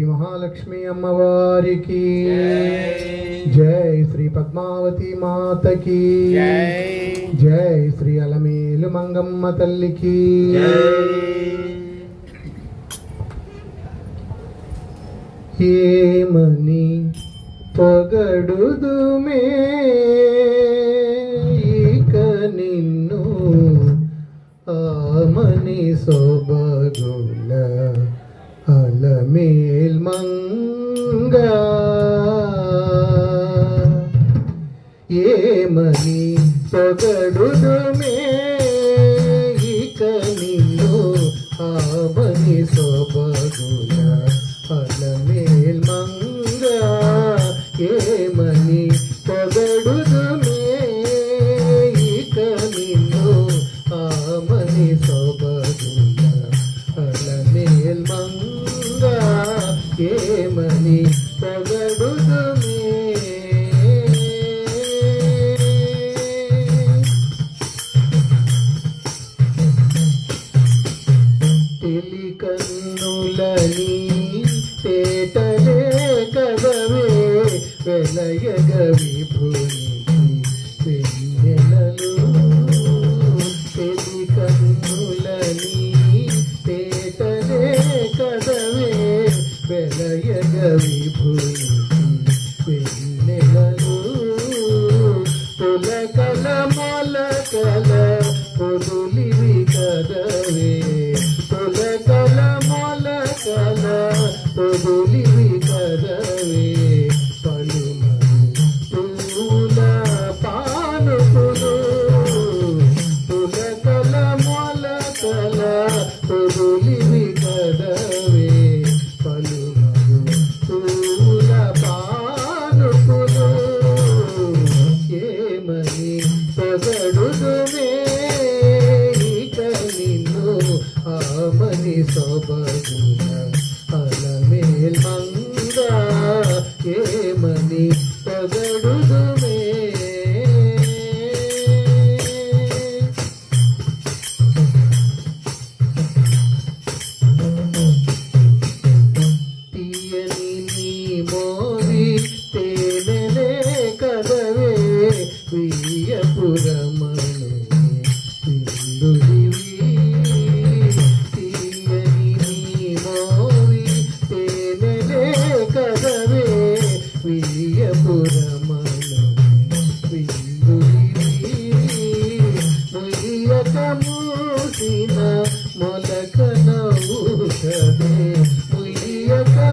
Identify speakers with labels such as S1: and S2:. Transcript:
S1: శ్రీ మహాలక్ష్మి అమ్మవారికి జై, శ్రీ పద్మావతి మాతకి జై, శ్రీ అలమేలు మంగమ్మ తల్లికి ఏమని పొగడుదుమే ఇక నిన్ను ఆమని సొబగుల అలమేల్ మంగా ఏమని పొగడుదుమే ఇక నిన్ను ఆమని సొబగుల అలమేల్ మంగా ఏమని పొగడుదుమే ఇక నిన్ను ఆమని సొబగుల అలమేల్ మంగా ఏమని పొగడుదుమే తెలి కన్నులని తేటలే కదవే వెలయగ విభునికి వెన్నెలలు తెలి కన్నులని తేటలే కదవే వెలయగ విభునికి వెన్నెలలు పులకల మొలకల పొదులివి కదవే పులకల మొలకల పొదులివి కదవే పలుమరు పూల పానుపులు పులకల మొలకల పొదులివి కదవే పలుమరు పూల పానుపులు ఏమని పొగడుదుమే ఇక నిన్ను ఆమని సొబగుల అలమేల్ మంగా ఏమని పొగడుదుమే తీయని నీ మోవి తేనెలే కదవే వియ్యపురమను విందుడివి తీయని నీ మోవి తేనెలే కదవే వియ్య